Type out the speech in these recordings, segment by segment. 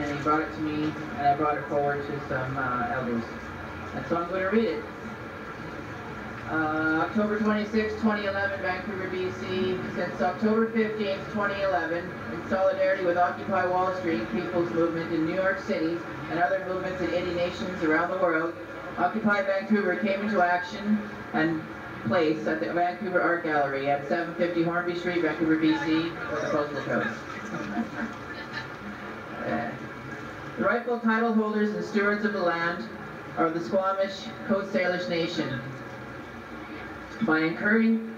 and he brought it to me, and I brought it forward to some elders. And so I'm going to read it. October 26, 2011, Vancouver, BC. Since October 15th, 2011, in solidarity with Occupy Wall Street People's Movement in New York City and other movements in Indian nations around the world, Occupy Vancouver came into action and place at the Vancouver Art Gallery at 750 Hornby Street, Vancouver, BC, with the postal code. The rightful title holders and stewards of the land are the Squamish Coast Salish Nation. By incurring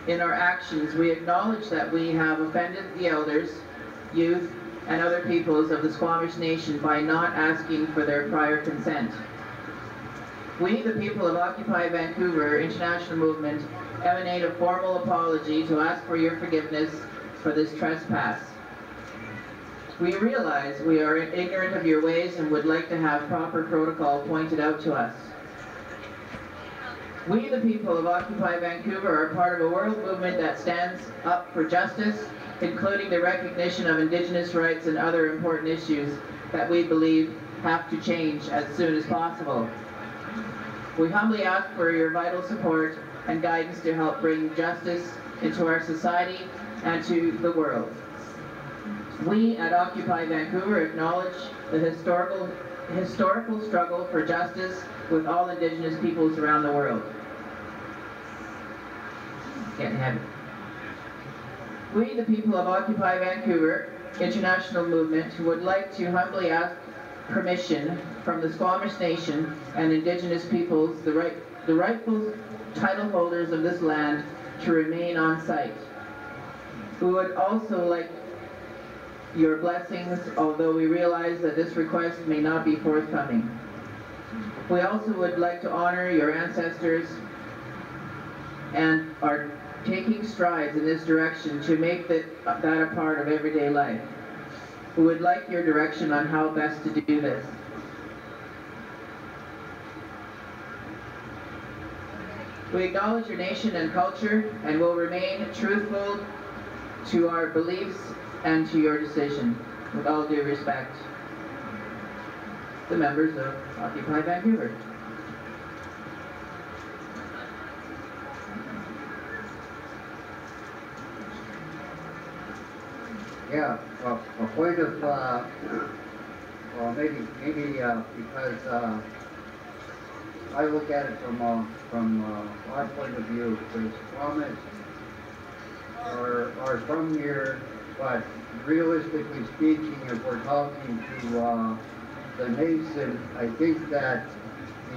in our actions, we acknowledge that we have offended the elders, youth, and other peoples of the Squamish Nation by not asking for their prior consent. We, the people of Occupy Vancouver International Movement, emanate a formal apology to ask for your forgiveness for this trespass. We realize we are ignorant of your ways and would like to have proper protocol pointed out to us. We, the people of Occupy Vancouver, are part of a world movement that stands up for justice, including the recognition of indigenous rights and other important issues that we believe have to change as soon as possible. We humbly ask for your vital support and guidance to help bring justice into our society and to the world. We at Occupy Vancouver acknowledge the historical struggle for justice with all Indigenous peoples around the world. It's getting heavy. We, the people of Occupy Vancouver International Movement, would like to humbly ask permission from the Squamish Nation and Indigenous peoples, the rightful title holders of this land, to remain on site. We would also like your blessings, although we realize that this request may not be forthcoming. We also would like to honor your ancestors and are taking strides in this direction to make that a part of everyday life. We would like your direction on how best to do this. We acknowledge your nation and culture and will remain truthful to our beliefs and to your decision, with all due respect. The members of Occupy Vancouver. Yeah, well, a point of, well, maybe because I look at it from our point of view. The Squamish are from here, but realistically speaking, if we're talking to the nation, I think that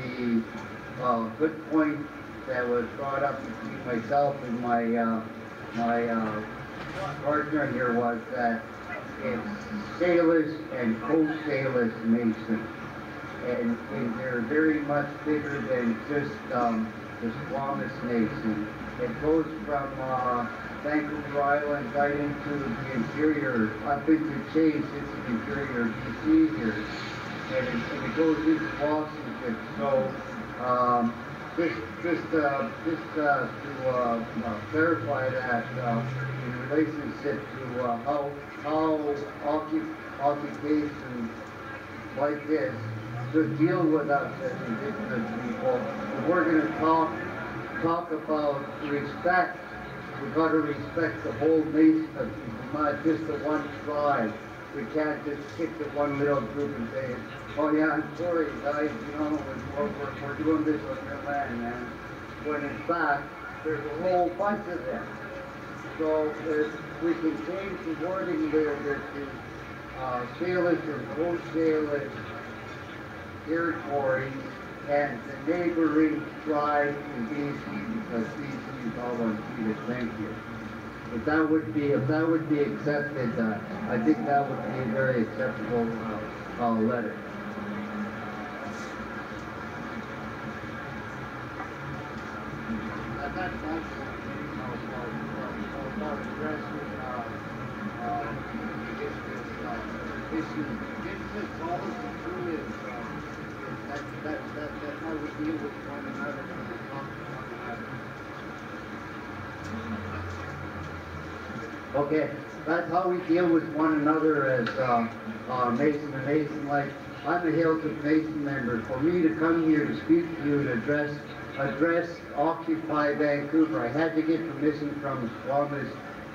the good point that was brought up between myself and my partner here was that it's Salish and Coast Salish nation, and they're very much bigger than just the Squamish nation. It goes from Vancouver Island right into the interior, up into Chase, into the interior BC here, and it goes into Washington. So just to clarify that in relationship to how occupations like this should deal with us as Indigenous people, if we're going to talk about respect, we've got to respect the whole nation of people, not just the one tribe. We can't just stick to one little group and say, oh yeah, I'm sorry guys, you know, we're doing this on your land, man. When in fact, there's a whole bunch of them. So if we can change the wording there to Salish and Coast Salish territory and the neighboring tribe in BC, because BC is all unceded. Thank you. If that would be accepted, I think that would be a very acceptable letter. That's about addressing indigenous policy too is that's how we deal with one another when we talk to one another. Okay, that's how we deal with one another as Mason to Mason. Like, I'm a Hilton Mason member. For me to come here to speak to you and address Occupy Vancouver, I had to get permission from Squamish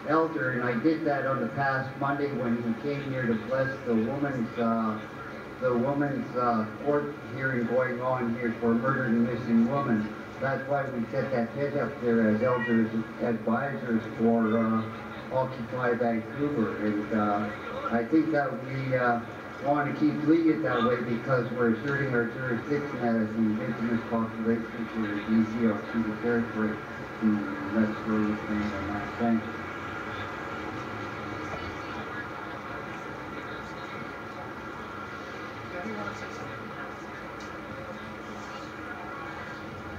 elder, and I did that on the past Monday when he came here to bless the woman's court hearing going on here for a murdered and missing woman. That's why we set that head up there as elders advisors for Occupy Vancouver, and I think that we want to keep doing it that way because we're asserting our jurisdiction as the indigenous population to the BC or to the territory. And that's where we stand on that. Thank you.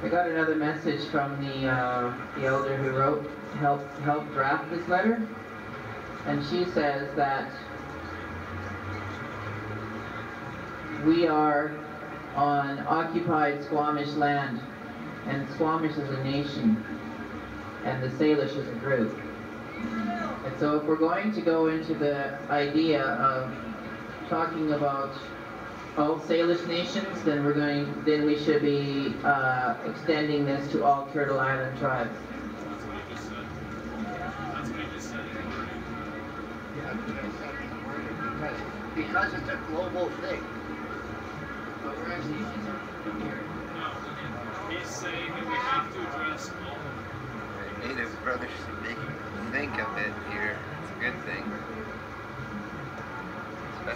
I got another message from the elder who helped draft this letter, and she says that we are on occupied Squamish land, and Squamish is a nation, and the Salish is a group. And so if we're going to go into the idea of talking about all Salish nations, then we should be extending this to all Turtle Island tribes. Because it's a global thing. He's saying that we have to address all Native brothers make think of it here. It's a good thing.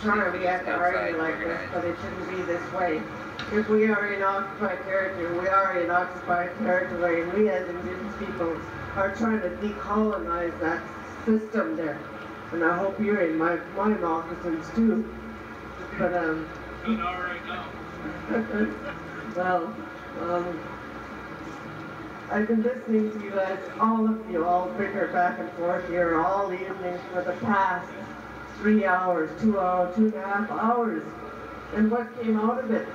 Sorry we have to argue like this, but it shouldn't be this way. If we are in occupied territory, we are in occupied territory, and we as indigenous people are trying to decolonize that system there. And I hope you're in my moccasins too. But not right now. well, I've been listening to you guys, all of you, all bicker back and forth here all evening for the past 3 hours, 2 hours, 2.5 hours. And what came out of it?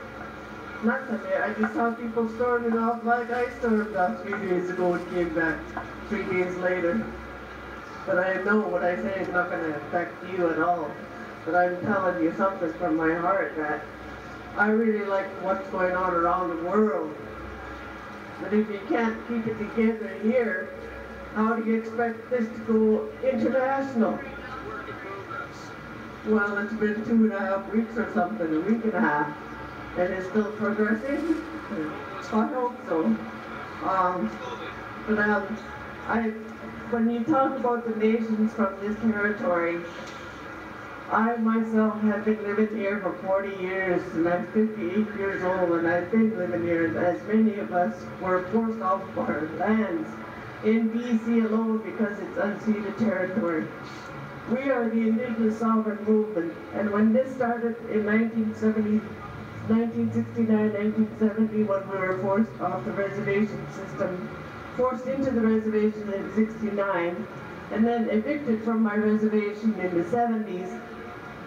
Nothing. I just saw people storming off like I stormed off 3 days ago and came back 3 days later. But I know what I say is not going to affect you at all. But I'm telling you something from my heart that I really like what's going on around the world. But if you can't keep it together here, how do you expect this to go international? Well, it's been 2.5 weeks or something, a week and a half, and it's still progressing. I hope so. When you talk about the nations from this territory, I myself have been living here for 40 years, and I'm 58 years old, and I've been living here, as many of us were forced off our lands in BC alone because it's unceded territory. We are the Indigenous Sovereign Movement, and when this started in 1969, 1970, when we were forced off the reservation system, forced into the reservation in 69, and then evicted from my reservation in the 70s,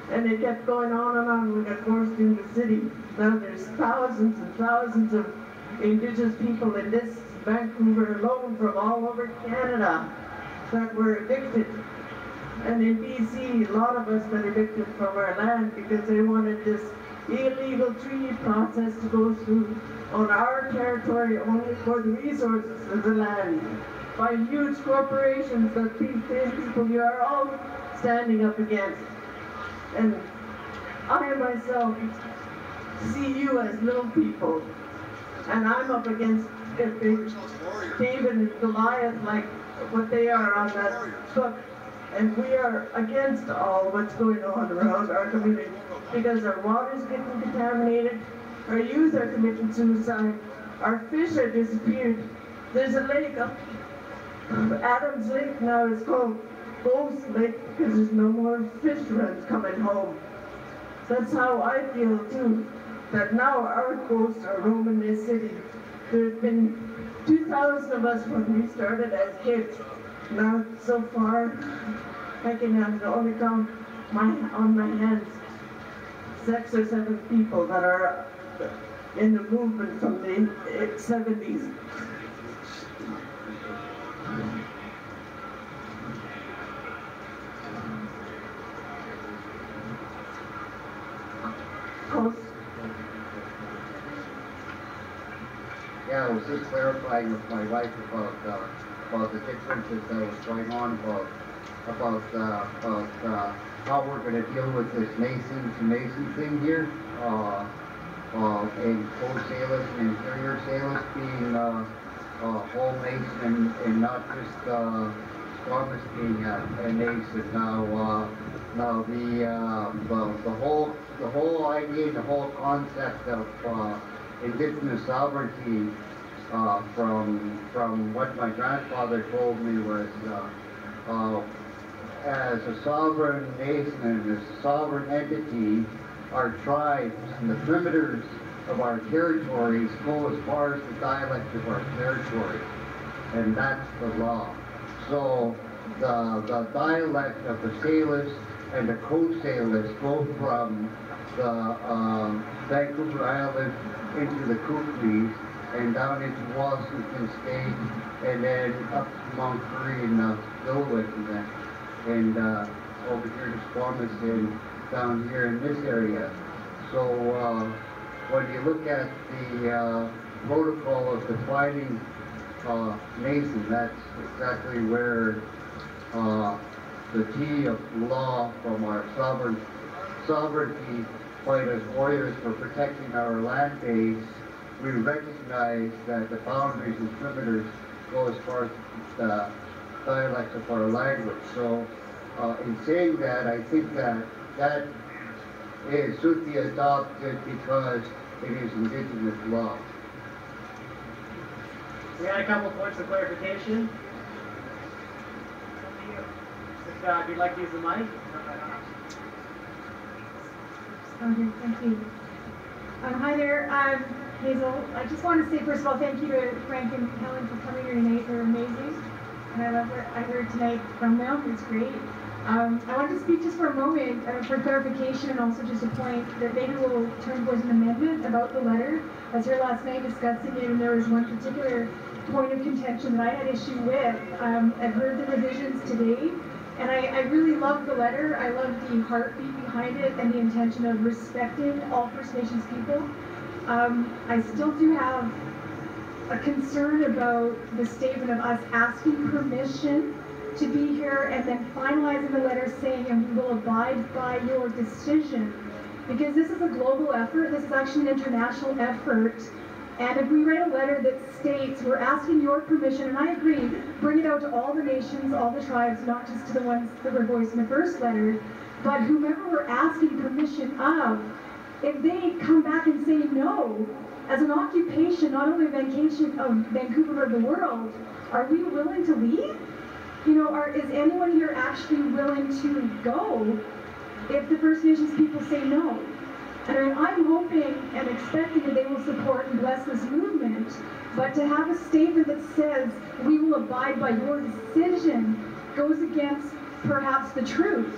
and it kept going on and on. We got forced into the city. Now there's thousands and thousands of Indigenous people in this Vancouver alone from all over Canada that were evicted. And in BC, a lot of us got evicted from our land because they wanted this illegal treaty process to go through on our territory only for the resources of the land by huge corporations that people you are all standing up against. And I myself see you as little people, and I'm up against David and Goliath like what they are on that book. And we are against all what's going on around our community because our water's getting contaminated, our youth are committing suicide, our fish are disappeared. There's a lake up, Adams Lake now is called Ghost Lake because there's no more fish runs coming home. That's how I feel too, that now our ghosts are roaming this city. There's been 2,000 of us when we started as kids. Now, so far, I can only count on my hands 6 or 7 people that are in the movement from the 70s. yeah, I was just clarifying with my wife about the differences that was going on about how we're going to deal with this mason to mason thing here. And cold sailors and interior sailors being whole mason and not just Squamish being a mason. Now the whole idea, the whole concept of indigenous sovereignty from what my grandfather told me was as a sovereign nation and as a sovereign entity, our tribes and the perimeters of our territories go as far as the dialect of our territory, and that's the law. So the dialect of the Salish and the Coast Salish go from the Vancouver Island into the Kootenays and down into Washington State, and then up to Mount Currie and Gilwit and over here to Squamish and down here in this area. So when you look at the protocol of defining Mason, that's exactly where the T of law from our sovereignty fight as warriors for protecting our land base. We recognize that the boundaries and perimeters go as far as the dialects of our language. So in saying that, I think that it should be adopted because it is indigenous law. We had a couple points of clarification. If you'd like to use the mic. Okay, thank you. Hi there, I'm Hazel. I just want to say, first of all, thank you to Frank and Helen for coming here tonight. They're amazing. And I love what I heard tonight from them. It's great. I wanted to speak just for a moment for clarification and also just a point that maybe will turn towards an amendment about the letter. I was here last night discussing it, and there was one particular point of contention that I had issue with. I've heard the revisions today, and I really love the letter. I love the heartbeat behind it and the intention of respecting all First Nations people. I still do have a concern about the statement of us asking permission to be here and then finalizing the letter saying, and we will abide by your decision. Because this is a global effort, this is actually an international effort. And if we write a letter that states, we're asking your permission, and I agree, bring it out to all the nations, all the tribes, not just to the ones that were voiced in the first letter, but whomever we're asking permission of, if they come back and say no, as an occupation, not only of Vancouver, but of the world, are we willing to leave? You know, is anyone here actually willing to go if the First Nations people say no? And I'm hoping and expecting that they will support and bless this movement, but to have a statement that says we will abide by your decision goes against perhaps the truth.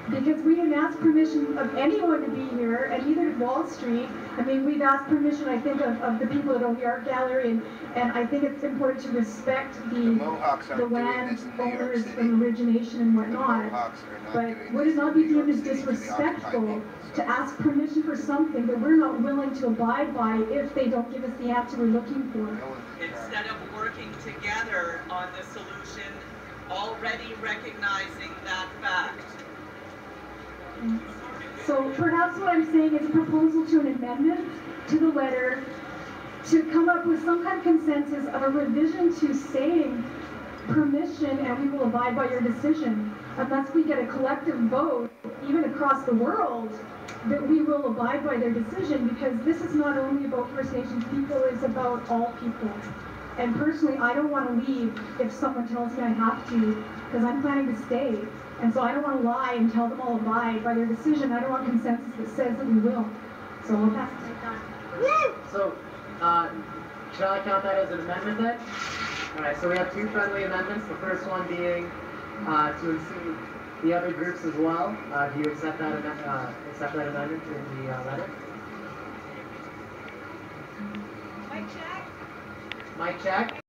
Because we didn't ask permission of anyone to be here, and neither did Wall Street. I mean, we've asked permission, I think, of the people at the Art Gallery, and I think it's important to respect the land owners and origination and whatnot. But would it not be deemed as disrespectful to ask permission for something that we're not willing to abide by if they don't give us the answer we're looking for? Instead of working together on the solution, already recognizing that fact. So perhaps what I'm saying is a proposal to an amendment to the letter to come up with some kind of consensus of a revision to saying permission and we will abide by your decision, unless we get a collective vote, even across the world, that we will abide by their decision, because this is not only about First Nations people, it's about all people. And personally, I don't want to leave if someone tells me I have to, because I'm planning to stay. And so I don't want to lie and tell them I'll abide by their decision. I don't want consensus that says that we will. So I'll pass it like that. So, shall I count that as an amendment then? Alright, so we have two friendly amendments. The first one being to include the other groups as well. Do you accept that amendment in the letter? Mic check. Mic check.